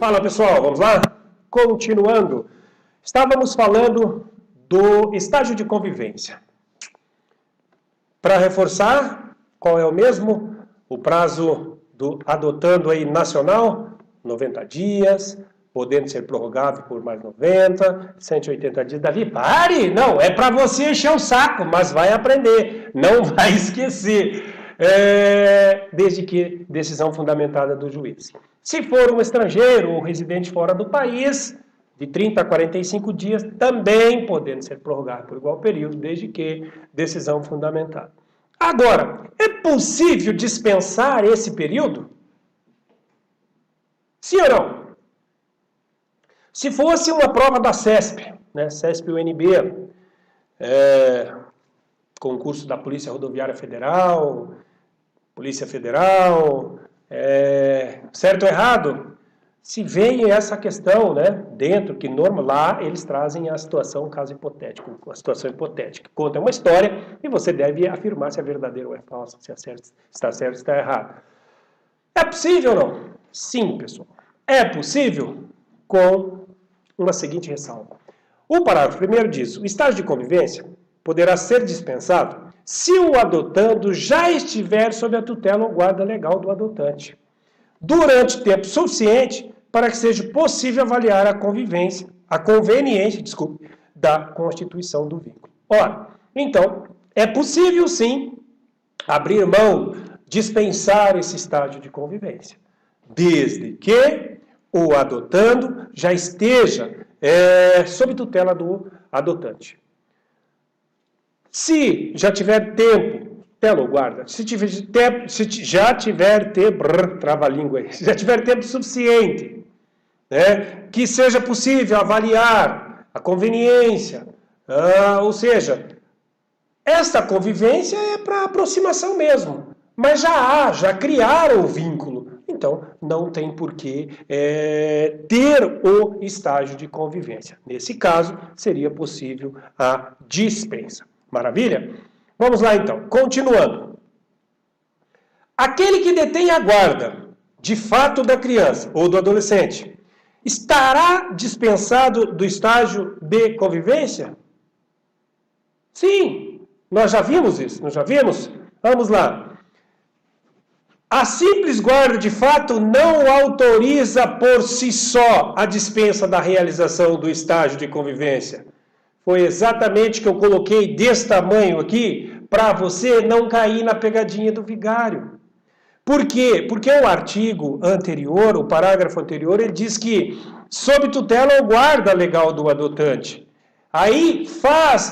Fala pessoal, vamos lá? Continuando, estávamos falando do estágio de convivência. Para reforçar, qual é o mesmo? O prazo do adotando aí nacional, 90 dias, podendo ser prorrogável por mais 90, 180 dias. Davi, pare! Não, é para você encher o saco, mas vai aprender, não vai esquecer. Desde que decisão fundamentada do juiz. Se for um estrangeiro ou residente fora do país, de 30 a 45 dias, também podendo ser prorrogado por igual período, desde que decisão fundamentada. Agora, é possível dispensar esse período? Sim ou não? Se fosse uma prova da CESP, né, CESP-UNB, concurso da Polícia Rodoviária Federal, Polícia Federal, certo ou errado? Se vem essa questão, né, dentro, que lá eles trazem a situação, o caso hipotético, a situação hipotética. Conta uma história e você deve afirmar se é verdadeiro ou é falso, se está certo ou está errado. É possível ou não? Sim, pessoal. É possível com uma seguinte ressalva. O parágrafo primeiro diz, o estágio de convivência poderá ser dispensado se o adotando já estiver sob a tutela ou guarda legal do adotante, durante tempo suficiente para que seja possível avaliar a conveniência, da constituição do vínculo. Ora, então, é possível sim abrir mão, dispensar esse estágio de convivência, desde que o adotando já esteja sob tutela do adotante. Se já tiver tempo, tela ou guarda, se já tiver tempo, trava-língua aí, se já tiver tempo suficiente, né, que seja possível avaliar a conveniência, ou seja, essa convivência é para aproximação mesmo, mas já criaram o vínculo, então não tem por que ter o estágio de convivência. Nesse caso, seria possível a dispensa. Maravilha? Vamos lá então, continuando. Aquele que detém a guarda, de fato, da criança ou do adolescente, estará dispensado do estágio de convivência? Sim, nós já vimos isso, não já vimos? Vamos lá. A simples guarda de fato não autoriza por si só a dispensa da realização do estágio de convivência. Foi exatamente que eu coloquei desse tamanho aqui para você não cair na pegadinha do vigário. Por quê? Porque o artigo anterior, o parágrafo anterior, ele diz que sob tutela ou guarda legal do adotante. Aí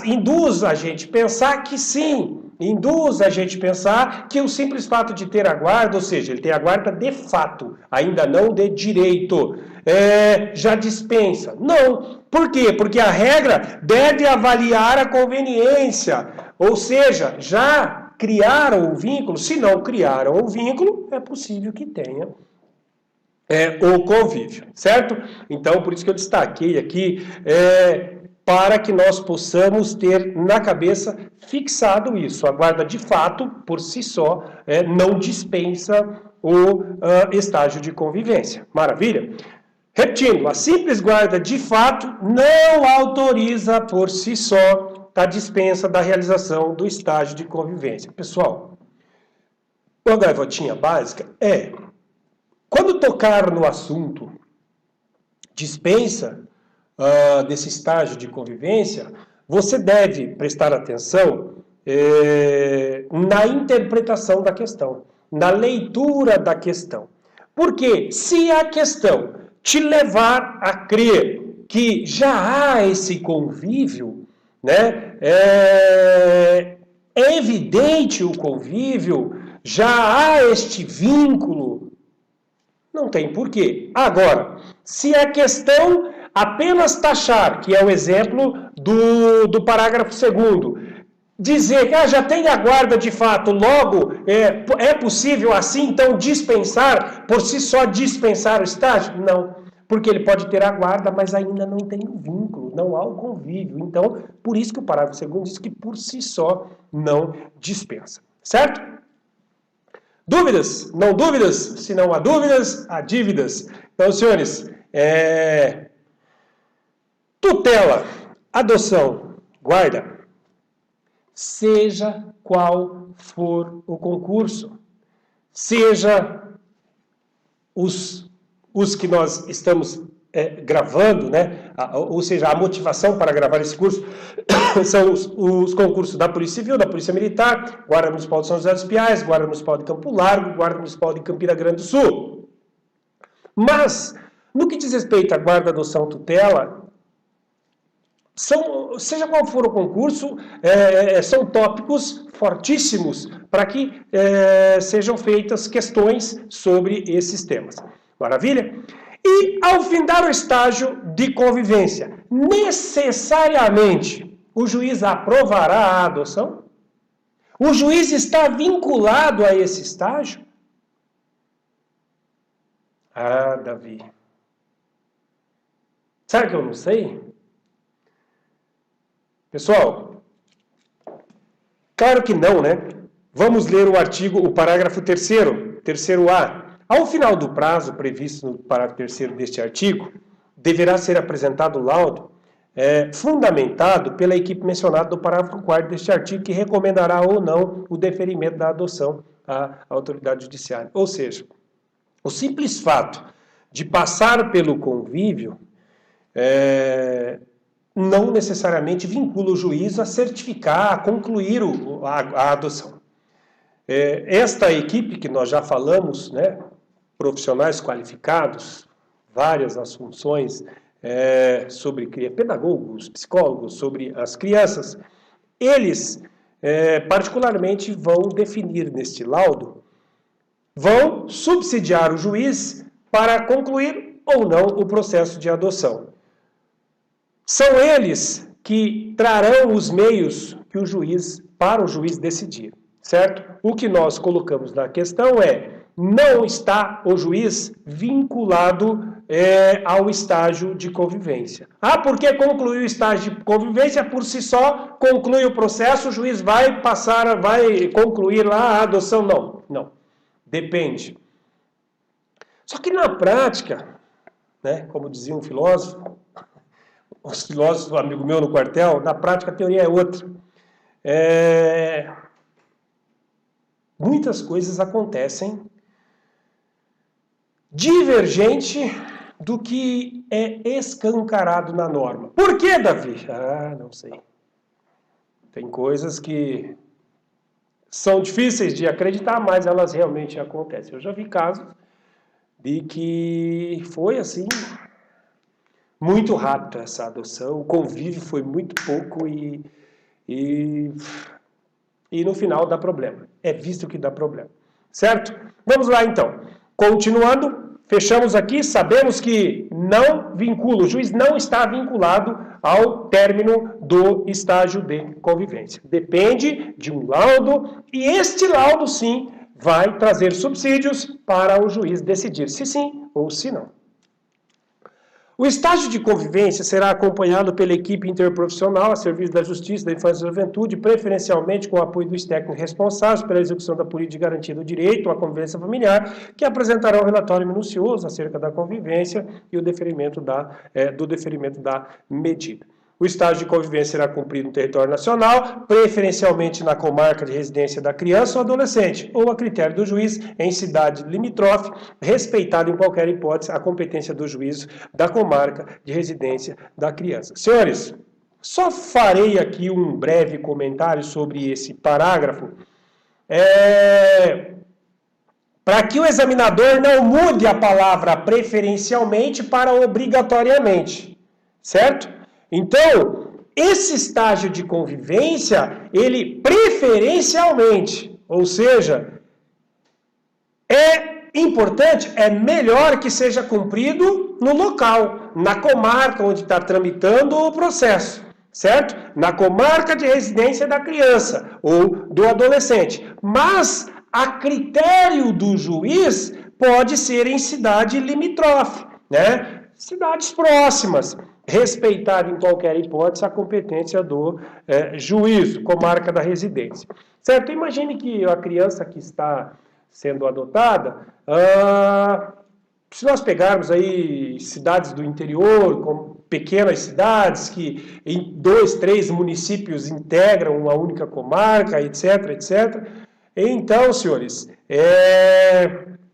induz a gente pensar que sim, induz a gente pensar que o simples fato de ter a guarda, ou seja, ele tem a guarda de fato, ainda não de direito, já dispensa. Não. Por quê? Porque a regra deve avaliar a conveniência, ou seja, já criaram o vínculo, se não criaram o vínculo, é possível que tenha o convívio, certo? Então, por isso que eu destaquei aqui, para que nós possamos ter na cabeça fixado isso. A guarda de fato, por si só, não dispensa o estágio de convivência. Maravilha? Repetindo, a simples guarda de fato não autoriza por si só a dispensa da realização do estágio de convivência. Pessoal, uma gaivotinha básica quando tocar no assunto dispensa desse estágio de convivência, você deve prestar atenção na interpretação da questão, na leitura da questão. Porque se a questão te levar a crer que já há esse convívio, né, é evidente o convívio, já há este vínculo, não tem porquê. Agora, se a questão apenas taxar, que é o exemplo do parágrafo 2º, dizer que já tem a guarda de fato, logo é possível assim, então dispensar, por si só dispensar o estágio? Não, porque ele pode ter a guarda, mas ainda não tem o vínculo, não há o convívio. Então, por isso que o parágrafo 2º diz que por si só não dispensa. Certo? Dúvidas? Não dúvidas? Se não há dúvidas, há dívidas. Então, senhores, Tutela, adoção, guarda, seja qual for o concurso, seja os que nós estamos gravando, né? Ou seja, a motivação para gravar esse curso são os concursos da Polícia Civil, da Polícia Militar, Guarda Municipal de São José dos Pinhais, Guarda Municipal de Campo Largo, Guarda Municipal de Campina Grande do Sul. Mas, no que diz respeito à guarda, adoção, tutela, seja qual for o concurso, são tópicos fortíssimos para que sejam feitas questões sobre esses temas. Maravilha? E ao findar o estágio de convivência, necessariamente o juiz aprovará a adoção? O juiz está vinculado a esse estágio? Ah, Davi. Sabe que eu não sei? Pessoal, claro que não, né? Vamos ler o artigo, o parágrafo 3º, 3º-A. Ao final do prazo previsto no parágrafo 3º deste artigo, deverá ser apresentado o laudo fundamentado pela equipe mencionada do parágrafo 4º deste artigo, que recomendará ou não o deferimento da adoção à autoridade judiciária. Ou seja, o simples fato de passar pelo convívio não necessariamente vincula o juiz a certificar, a concluir a adoção. Esta equipe que nós já falamos, né, profissionais qualificados, várias as funções sobre pedagogos, psicólogos, sobre as crianças, eles particularmente vão definir neste laudo, vão subsidiar o juiz para concluir ou não o processo de adoção. São eles que trarão os meios que para o juiz decidir, certo? O que nós colocamos na questão não está o juiz vinculado ao estágio de convivência. Ah, porque concluiu o estágio de convivência, por si só, conclui o processo, o juiz vai concluir lá a adoção? Não. Depende. Só que na prática, né, como dizia um filósofo, amigo meu no quartel, na prática a teoria é outra. Muitas coisas acontecem divergente do que é escancarado na norma. Por que, Davi? Não sei. Tem coisas que são difíceis de acreditar, mas elas realmente acontecem. Eu já vi casos de que foi assim, muito rápido essa adoção, o convívio foi muito pouco e no final dá problema. É visto que dá problema. Certo? Vamos lá então. Continuando, fechamos aqui, sabemos que o juiz não está vinculado ao término do estágio de convivência. Depende de um laudo e este laudo sim vai trazer subsídios para o juiz decidir se sim ou se não. O estágio de convivência será acompanhado pela equipe interprofissional a serviço da Justiça, da Infância e da Juventude, preferencialmente com o apoio dos técnicos responsáveis pela execução da política de garantia do direito à convivência familiar, que apresentarão um relatório minucioso acerca da convivência e do deferimento da medida. O estágio de convivência será cumprido no território nacional, preferencialmente na comarca de residência da criança ou adolescente, ou a critério do juiz em cidade limítrofe, respeitado em qualquer hipótese a competência do juízo da comarca de residência da criança. Senhores, só farei aqui um breve comentário sobre esse parágrafo, para que o examinador não mude a palavra preferencialmente para obrigatoriamente, certo? Então, esse estágio de convivência, ele preferencialmente, ou seja, é importante, é melhor que seja cumprido no local, na comarca onde está tramitando o processo, certo? Na comarca de residência da criança ou do adolescente. Mas, a critério do juiz, pode ser em cidade limítrofe, né? Cidades próximas. Respeitar em qualquer hipótese a competência do juízo, comarca da residência. Certo? Imagine que a criança que está sendo adotada Se nós pegarmos aí cidades do interior, como pequenas cidades que em 2, 3 municípios integram uma única comarca, etc, etc. Então, senhores,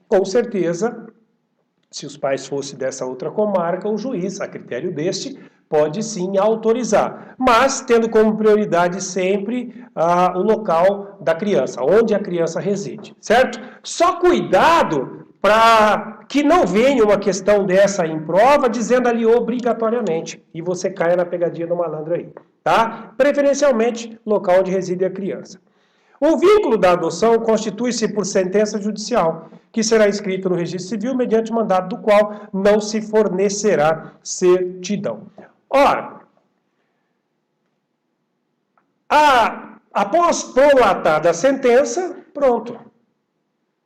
com certeza, se os pais fossem dessa outra comarca, o juiz, a critério deste, pode sim autorizar, mas tendo como prioridade sempre o local da criança, onde a criança reside, certo? Só cuidado para que não venha uma questão dessa em prova, dizendo ali obrigatoriamente, e você caia na pegadinha do malandro aí, tá? Preferencialmente, local onde reside a criança. O vínculo da adoção constitui-se por sentença judicial, que será escrito no registro civil mediante mandado do qual não se fornecerá certidão. Ora, após prolatada a sentença, pronto.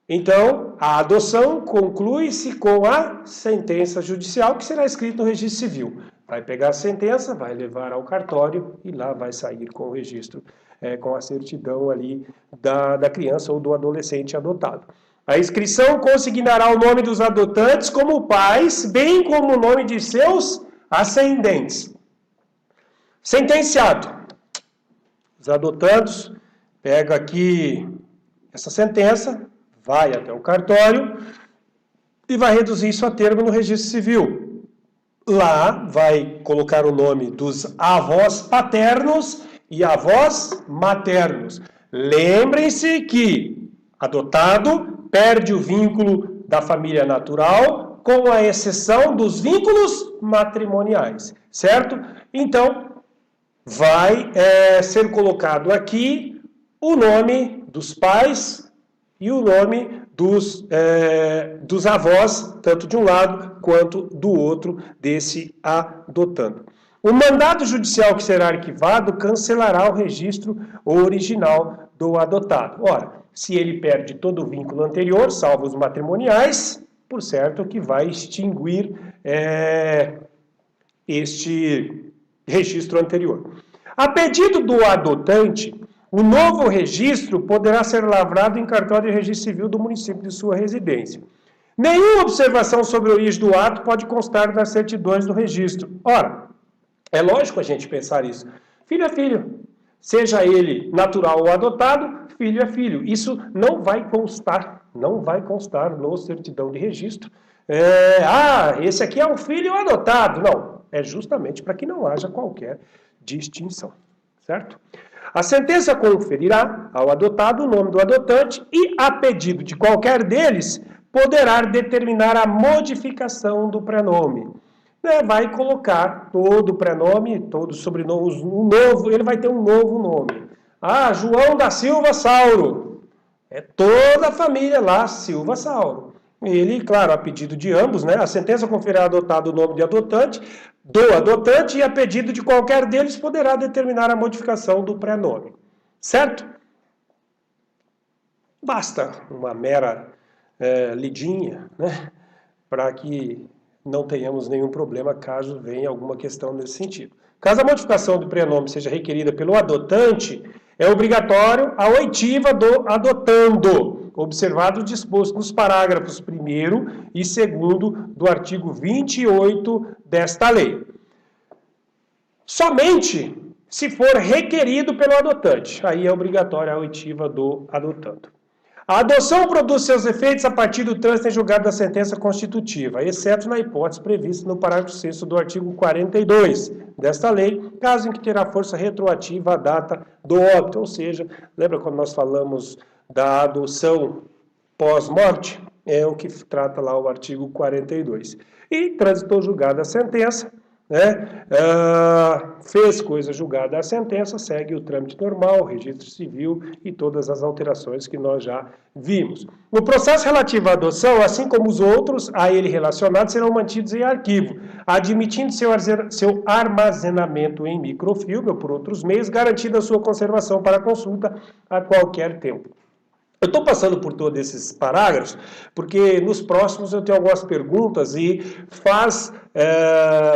Então, a adoção conclui-se com a sentença judicial, que será escrita no registro civil. Vai pegar a sentença, vai levar ao cartório e lá vai sair com o registro, com a certidão ali da criança ou do adolescente adotado. A inscrição consignará o nome dos adotantes como pais, bem como o nome de seus ascendentes. Sentenciado. Os adotandos pegam aqui essa sentença, vai até o cartório e vai reduzir isso a termo no registro civil. Lá vai colocar o nome dos avós paternos e avós maternos. Lembrem-se que adotado perde o vínculo da família natural, com a exceção dos vínculos matrimoniais, certo? Então, vai ser colocado aqui o nome dos pais e o nome dos avós, tanto de um lado quanto do outro, desse adotando. O mandado judicial que será arquivado cancelará o registro original do adotado. Ora, se ele perde todo o vínculo anterior, salvo os matrimoniais, por certo que vai extinguir este registro anterior. A pedido do adotante, o novo registro poderá ser lavrado em cartório de registro civil do município de sua residência. Nenhuma observação sobre a origem do ato pode constar nas certidões do registro. Ora, é lógico a gente pensar isso. Filho é filho. Seja ele natural ou adotado, filho é filho. Isso não vai constar no certidão de registro. Esse aqui é um filho adotado. Não, é justamente para que não haja qualquer distinção, certo? A sentença conferirá ao adotado o nome do adotante e, a pedido de qualquer deles, poderá determinar a modificação do prenome. Vai colocar todo o prenome, todo o sobrenome, ele vai ter um novo nome. João da Silva Sauro. É toda a família lá, Silva Sauro. Ele, claro, a pedido de ambos, a sentença conferirá ao adotado o nome de adotante, do adotante, e a pedido de qualquer deles poderá determinar a modificação do prenome. Certo? Basta uma mera lidinha, para que não tenhamos nenhum problema caso venha alguma questão nesse sentido. Caso a modificação do prenome seja requerida pelo adotante, é obrigatório a oitiva do adotando, observado o disposto nos parágrafos 1º e 2º do artigo 28 desta lei. Somente se for requerido pelo adotante, aí é obrigatória a oitiva do adotando. A adoção produz seus efeitos a partir do trânsito em julgado da sentença constitutiva, exceto na hipótese prevista no parágrafo 6º do artigo 42 desta lei, caso em que terá força retroativa a data do óbito. Ou seja, lembra quando nós falamos da adoção pós-morte? É o que trata lá o artigo 42. E transitou julgada a sentença, fez coisa julgada a sentença, segue o trâmite normal, o registro civil e todas as alterações que nós já vimos. O processo relativo à adoção, assim como os outros a ele relacionados, serão mantidos em arquivo, admitindo seu armazenamento em microfilme ou por outros meios, garantida a sua conservação para consulta a qualquer tempo. Eu estou passando por todos esses parágrafos, porque nos próximos eu tenho algumas perguntas e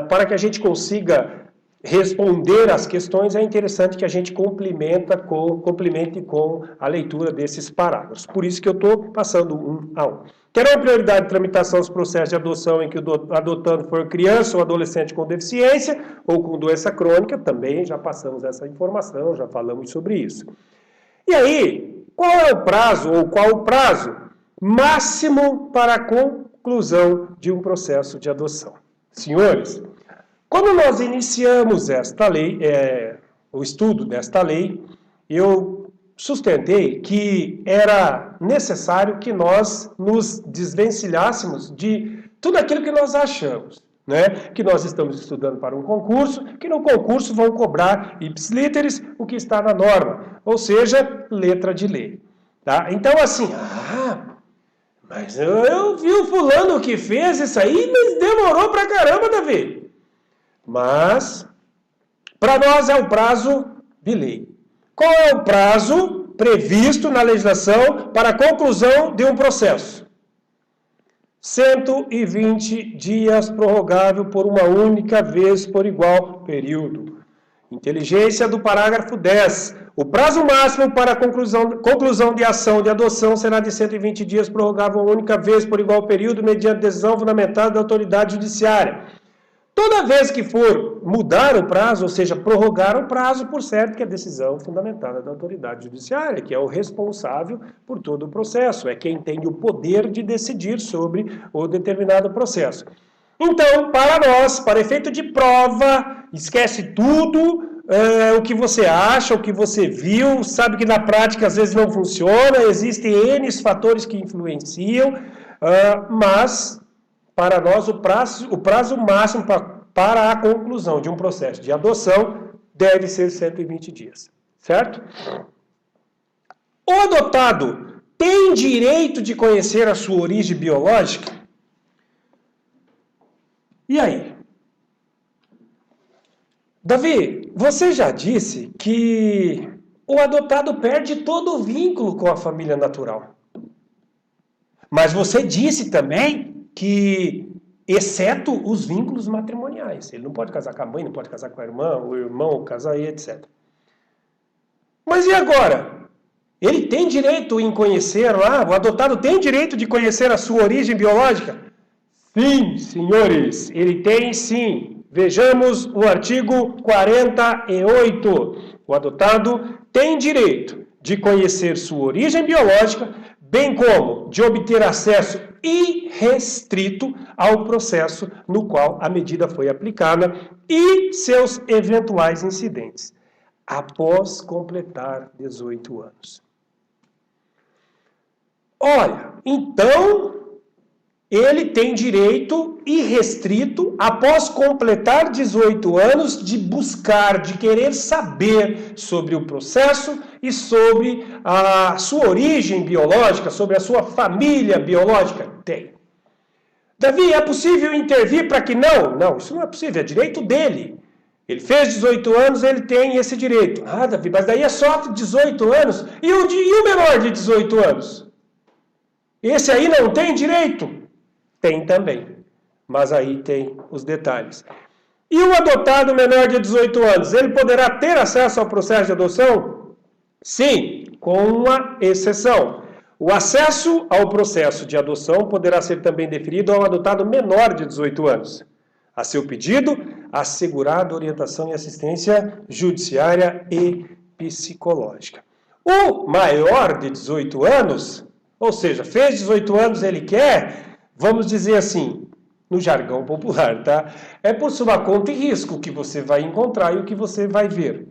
para que a gente consiga responder às questões, é interessante que a gente complemente com a leitura desses parágrafos. Por isso que eu estou passando um a um. Terão prioridade de tramitação os processos de adoção em que o adotando for criança ou adolescente com deficiência ou com doença crônica, também já passamos essa informação, já falamos sobre isso. E aí, qual é o prazo, ou qual o prazo máximo para a conclusão de um processo de adoção? Senhores, quando nós iniciamos esta lei, o estudo desta lei, eu sustentei que era necessário que nós nos desvencilhássemos de tudo aquilo que nós achamos, né? Que nós estamos estudando para um concurso, que no concurso vão cobrar ipsis o que está na norma, ou seja, letra de lei. Tá? Então, assim, mas eu vi o fulano que fez isso aí, mas demorou pra caramba, Davi. Mas, para nós é o prazo de lei. Qual é o prazo previsto na legislação para a conclusão de um processo? 120 dias prorrogável por uma única vez por igual período. Inteligência do parágrafo 10. O prazo máximo para a conclusão de ação de adoção será de 120 dias prorrogável uma única vez por igual período mediante decisão fundamentada da autoridade judiciária. Toda vez que for mudar o prazo, ou seja, prorrogar o prazo, por certo que é decisão fundamentada da autoridade judiciária, que é o responsável por todo o processo, é quem tem o poder de decidir sobre o determinado processo. Então, para nós, para efeito de prova, esquece tudo, o que você acha, o que você viu, sabe que na prática às vezes não funciona, existem N fatores que influenciam, mas para nós o prazo máximo para a conclusão de um processo de adoção deve ser 120 dias, certo? O adotado tem direito de conhecer a sua origem biológica? E aí? Davi, você já disse que o adotado perde todo o vínculo com a família natural. Mas você disse também que, exceto os vínculos matrimoniais, ele não pode casar com a mãe, não pode casar com a irmã, o irmão, casar e etc. Mas e agora? Ele tem direito em conhecer lá, o adotado tem direito de conhecer a sua origem biológica? Sim, senhores, ele tem sim. Vejamos o artigo 48. O adotado tem direito de conhecer sua origem biológica, bem como de obter acesso irrestrito ao processo no qual a medida foi aplicada e seus eventuais incidentes, após completar 18 anos. Olha, então ele tem direito irrestrito, após completar 18 anos, de buscar, de querer saber sobre o processo e sobre a sua origem biológica, sobre a sua família biológica? Tem. Davi, é possível intervir para que não? Não, isso não é possível, é direito dele. Ele fez 18 anos, ele tem esse direito. Ah, Davi, mas daí é só 18 anos. E o menor de 18 anos? Esse aí não tem direito? Tem também, mas aí tem os detalhes. E o adotado menor de 18 anos, ele poderá ter acesso ao processo de adoção? Sim, com uma exceção. O acesso ao processo de adoção poderá ser também deferido ao adotado menor de 18 anos. A seu pedido, assegurada orientação e assistência judiciária e psicológica. O maior de 18 anos, ou seja, fez 18 anos, ele quer... Vamos dizer assim, no jargão popular, tá? É por sua conta e risco que você vai encontrar e o que você vai ver.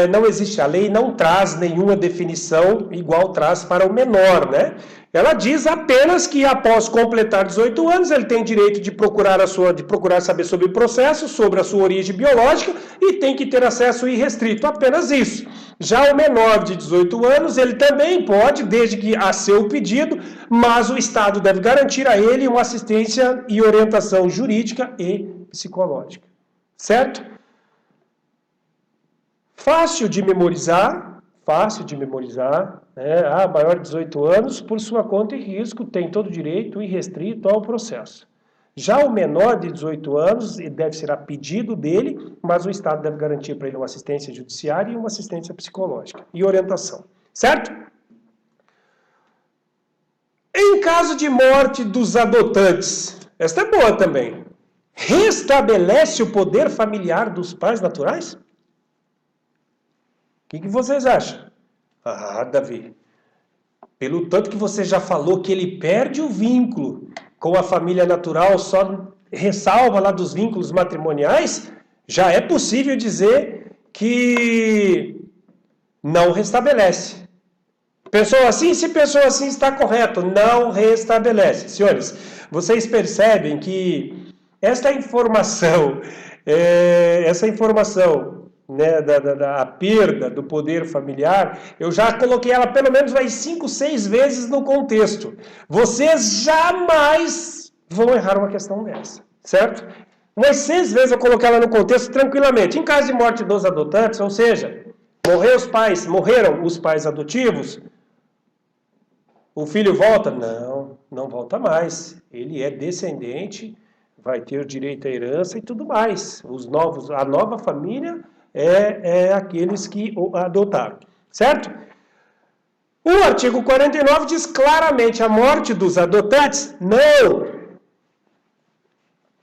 Não existe, a lei não traz nenhuma definição igual traz para o menor, né? Ela diz apenas que após completar 18 anos, ele tem direito de procurar saber sobre o processo, sobre a sua origem biológica e tem que ter acesso irrestrito, apenas isso. Já o menor de 18 anos, ele também pode, desde que a seu pedido, mas o Estado deve garantir a ele uma assistência e orientação jurídica e psicológica. Certo? Fácil de memorizar, né? Maior de 18 anos, por sua conta e risco, tem todo direito irrestrito ao processo. Já o menor de 18 anos deve ser a pedido dele, mas o Estado deve garantir para ele uma assistência judiciária e uma assistência psicológica e orientação. Certo? Em caso de morte dos adotantes, esta é boa também. Restabelece o poder familiar dos pais naturais? O que vocês acham? Ah, Davi, pelo tanto que você já falou que ele perde o vínculo com a família natural, só ressalva lá dos vínculos matrimoniais, já é possível dizer que não restabelece. Pensou assim? Se pensou assim, está correto. Não restabelece. Senhores, vocês percebem que essa informação, né, da perda do poder familiar, eu já coloquei ela pelo menos mais 5, 6 vezes no contexto. Vocês jamais vão errar uma questão dessa, certo? Umas 6 vezes eu coloquei ela no contexto tranquilamente. Em caso de morte dos adotantes, ou seja, morreram os pais adotivos, o filho volta? Não, não volta mais. Ele é descendente, vai ter direito à herança e tudo mais. A nova família é aqueles que o adotaram, certo? O artigo 49 diz claramente a morte dos adotantes, não.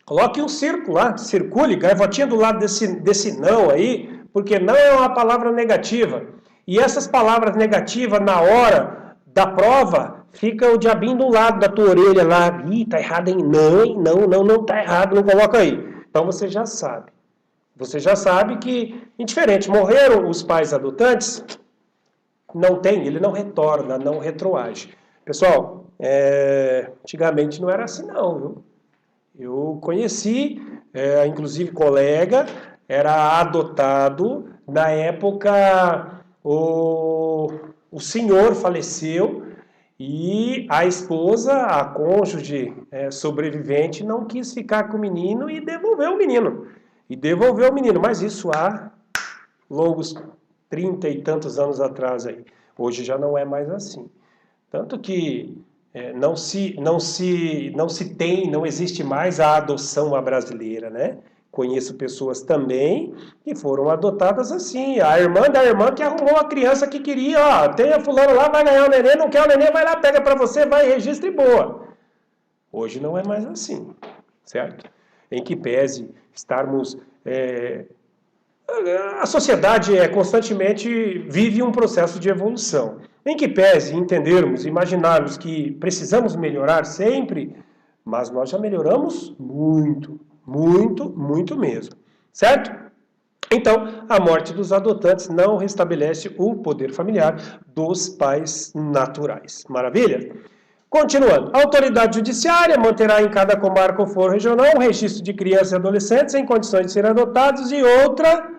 Coloque um círculo lá, circule, gaivotinha do lado desse não aí, porque não é uma palavra negativa. E essas palavras negativas, na hora da prova, fica o diabinho do lado da tua orelha lá. Ih, tá errado, hein? Não tá errado, não coloca aí. Então você já sabe. Você já sabe que, indiferente, morreram os pais adotantes, ele não retorna, não retroage. Pessoal, antigamente não era assim não, viu? Eu conheci, inclusive colega, era adotado, na época o senhor faleceu e a esposa, a cônjuge sobrevivente, não quis ficar com o menino e devolveu o menino. Mas isso há longos 30 e tantos anos atrás aí. Hoje já não é mais assim. Tanto que não existe mais a adoção à brasileira, né? Conheço pessoas também que foram adotadas assim. A irmã da irmã que arrumou a criança que queria, ó, tem a fulano lá, vai ganhar o neném, não quer o neném, vai lá, pega pra você, vai, registra e boa. Hoje não é mais assim, certo? Em que pese estarmos... a sociedade constantemente vive um processo de evolução. Em que pese entendermos, imaginarmos que precisamos melhorar sempre, mas nós já melhoramos muito, muito, muito mesmo, certo? Então, a morte dos adotantes não restabelece o poder familiar dos pais naturais. Maravilha? Continuando, a autoridade judiciária manterá em cada comarca ou foro regional um registro de crianças e adolescentes em condições de serem adotados e outra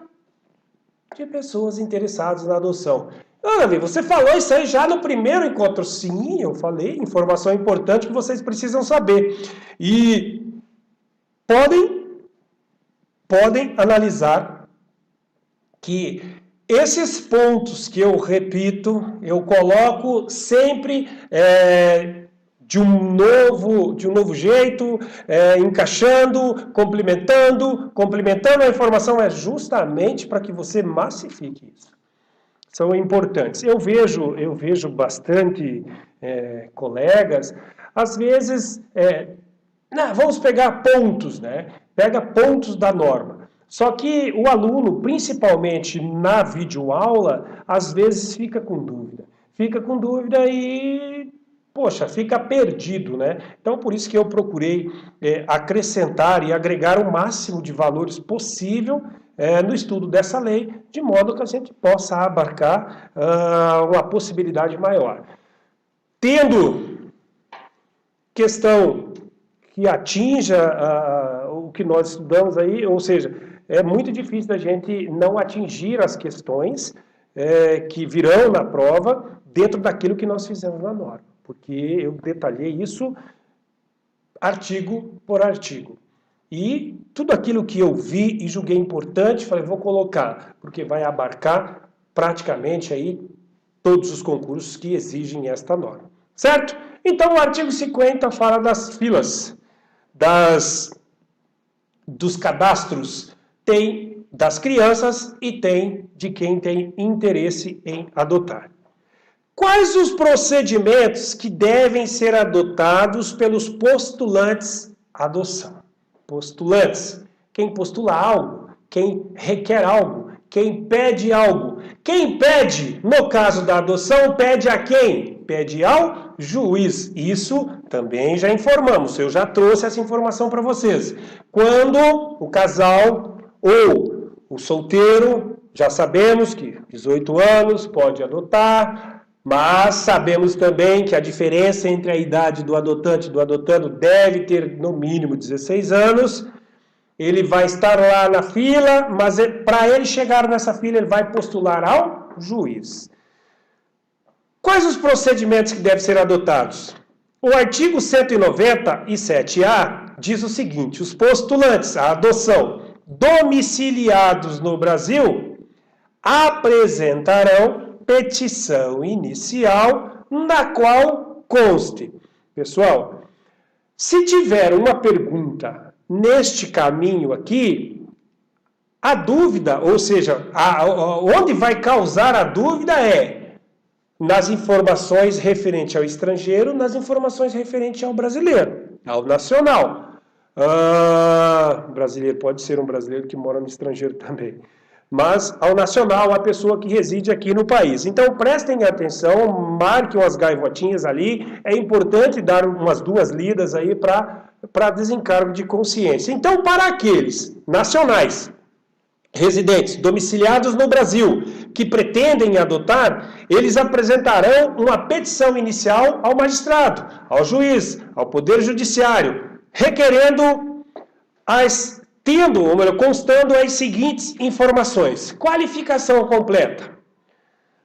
de pessoas interessadas na adoção. Davi, você falou isso aí já no primeiro encontro. Sim, eu falei, informação importante que vocês precisam saber. E podem analisar que esses pontos que eu repito, eu coloco sempre de um novo jeito, encaixando, complementando a informação, é justamente para que você massifique isso. São importantes. Eu vejo bastante colegas, às vezes, vamos pegar pontos, né? Pega pontos da norma. Só que o aluno, principalmente na videoaula, às vezes fica com dúvida. Fica com dúvida e, poxa, fica perdido, né? Então, por isso que eu procurei acrescentar e agregar o máximo de valores possível no estudo dessa lei, de modo que a gente possa abarcar uma possibilidade maior. Tendo questão que atinja o que nós estudamos aí, ou seja, é muito difícil a gente não atingir as questões que virão na prova dentro daquilo que nós fizemos na norma, porque eu detalhei isso artigo por artigo. E tudo aquilo que eu vi e julguei importante, falei, vou colocar, porque vai abarcar praticamente aí todos os concursos que exigem esta norma. Certo? Então o artigo 50 fala das filas. dos cadastros tem das crianças e tem de quem tem interesse em adotar. Quais os procedimentos que devem ser adotados pelos postulantes à adoção? Postulantes, quem postula algo, quem requer algo, quem pede algo. Quem pede, no caso da adoção, pede a quem? Pede ao juiz. Isso também já informamos, eu já trouxe essa informação para vocês. Quando o casal ou o solteiro, já sabemos que 18 anos pode adotar, mas sabemos também que a diferença entre a idade do adotante e do adotando deve ter no mínimo 16 anos. Ele vai estar lá na fila, mas para ele chegar nessa fila, ele vai postular ao juiz. Quais os procedimentos que devem ser adotados? O artigo 197-A diz o seguinte: os postulantes à adoção domiciliados no Brasil apresentarão petição inicial na qual conste. Pessoal, se tiver uma pergunta neste caminho aqui, a dúvida, ou seja, onde vai causar a dúvida é nas informações referentes ao estrangeiro, nas informações referentes ao brasileiro, ao nacional. Brasileiro pode ser um brasileiro que mora no estrangeiro também. Mas ao nacional, a pessoa que reside aqui no país. Então prestem atenção, marquem umas gaivotinhas ali, é importante dar umas 2 lidas aí para desencargo de consciência. Então, para aqueles nacionais, residentes, domiciliados no Brasil, que pretendem adotar, eles apresentarão uma petição inicial ao magistrado, ao juiz, ao Poder Judiciário, requerendo constando as seguintes informações. Qualificação completa.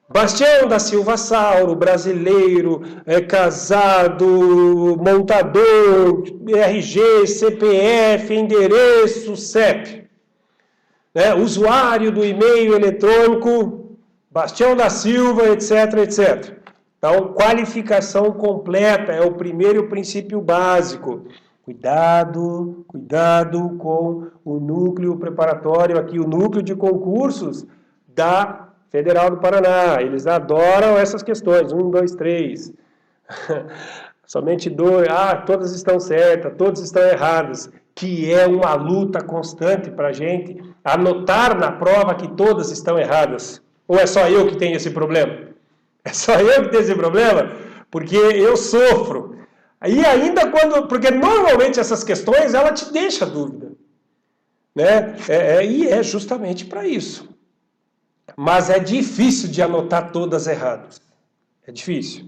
Bastião da Silva Sauro, brasileiro, casado, montador, RG, CPF, endereço, CEP. Usuário do e-mail eletrônico, Bastião da Silva, etc, etc. Então, qualificação completa é o primeiro princípio básico. Cuidado com o núcleo preparatório aqui, o núcleo de concursos da Federal do Paraná. Eles adoram essas questões, 1, 2, 3. Somente 2, todas estão certas, todas estão erradas. Que é uma luta constante para a gente anotar na prova que todas estão erradas. Ou é só eu que tenho esse problema? É só eu que tenho esse problema? Porque eu sofro. E ainda porque normalmente essas questões, ela te deixa dúvida. Né? E é justamente para isso. Mas é difícil de anotar todas erradas. É difícil.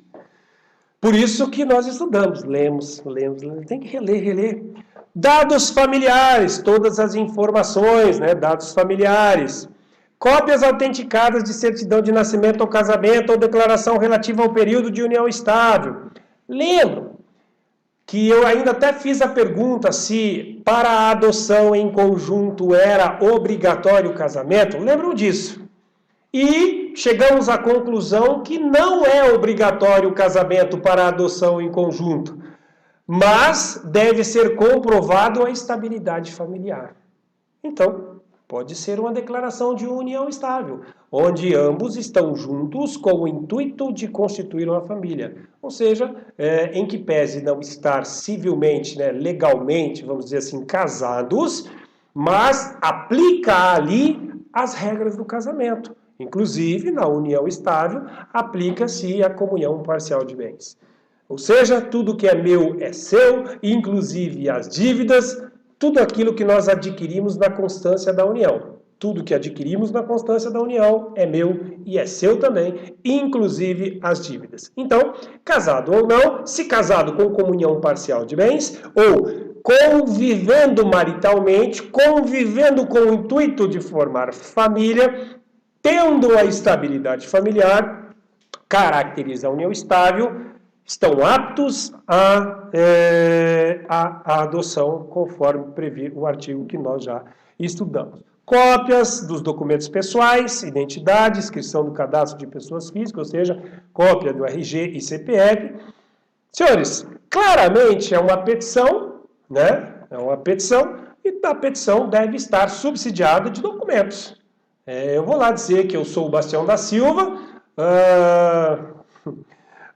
Por isso que nós estudamos, lemos, tem que reler. Dados familiares, todas as informações, né? Dados familiares. Cópias autenticadas de certidão de nascimento ou casamento ou declaração relativa ao período de união estável. Lembro que eu ainda até fiz a pergunta se para a adoção em conjunto era obrigatório o casamento. Lembram disso? E chegamos à conclusão que não é obrigatório o casamento para a adoção em conjunto, mas deve ser comprovado a estabilidade familiar. Então, pode ser uma declaração de união estável, onde ambos estão juntos com o intuito de constituir uma família. Ou seja, em que pese não estar civilmente, legalmente, vamos dizer assim, casados, mas aplica ali as regras do casamento. Inclusive, na união estável, aplica-se a comunhão parcial de bens. Ou seja, tudo que é meu é seu, inclusive as dívidas, tudo aquilo que nós adquirimos na constância da união. Tudo que adquirimos na constância da união é meu e é seu também, inclusive as dívidas. Então, casado ou não, se casado com comunhão parcial de bens, ou convivendo maritalmente, convivendo com o intuito de formar família, tendo a estabilidade familiar, caracteriza a união estável, estão aptos à adoção, conforme prevê o artigo que nós já estudamos. Cópias dos documentos pessoais, identidade, inscrição no cadastro de pessoas físicas, ou seja, cópia do RG e CPF. Senhores, claramente é uma petição, né? É uma petição e a petição deve estar subsidiada de documentos. Eu vou lá dizer que eu sou o Bastião da Silva,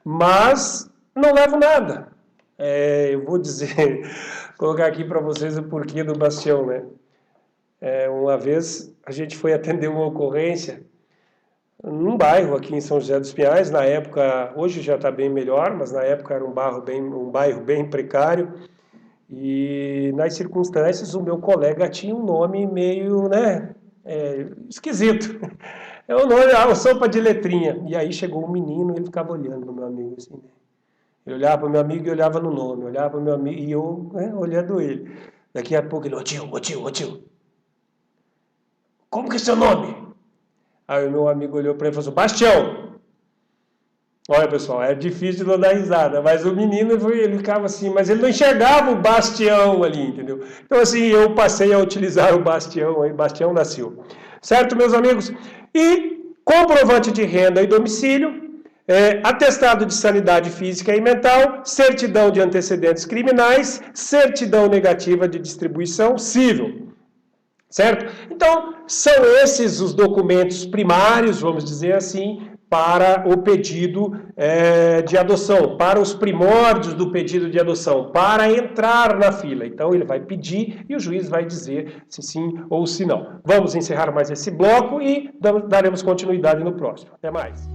mas não levo nada. Eu vou dizer, colocar aqui para vocês o porquê do Bastião, né? Uma vez a gente foi atender uma ocorrência num bairro aqui em São José dos Pinhais, na época, hoje já está bem melhor, mas na época era um bairro bem precário, e nas circunstâncias o meu colega tinha um nome meio, né, esquisito. É um nome, uma sopa de letrinha. E aí chegou um menino e ele ficava olhando no meu amigo assim, né? Ele olhava para o meu amigo e olhava no nome, olhava para o meu amigo e eu, né, olhando ele. Daqui a pouco ele, ô tio, como que é seu nome? Aí o meu amigo olhou para ele e falou assim, Bastião. Olha, pessoal, é difícil de não dar risada, mas o menino, ele ficava assim, mas ele não enxergava o Bastião ali, entendeu? Então, assim, eu passei a utilizar o Bastião, aí, Bastião da Silva. Certo, meus amigos? E comprovante de renda e domicílio, atestado de sanidade física e mental, certidão de antecedentes criminais, certidão negativa de distribuição civil. Certo? Então, são esses os documentos primários, vamos dizer assim, para o pedido de adoção, para os primórdios do pedido de adoção, para entrar na fila. Então, ele vai pedir e o juiz vai dizer se sim ou se não. Vamos encerrar mais esse bloco e daremos continuidade no próximo. Até mais.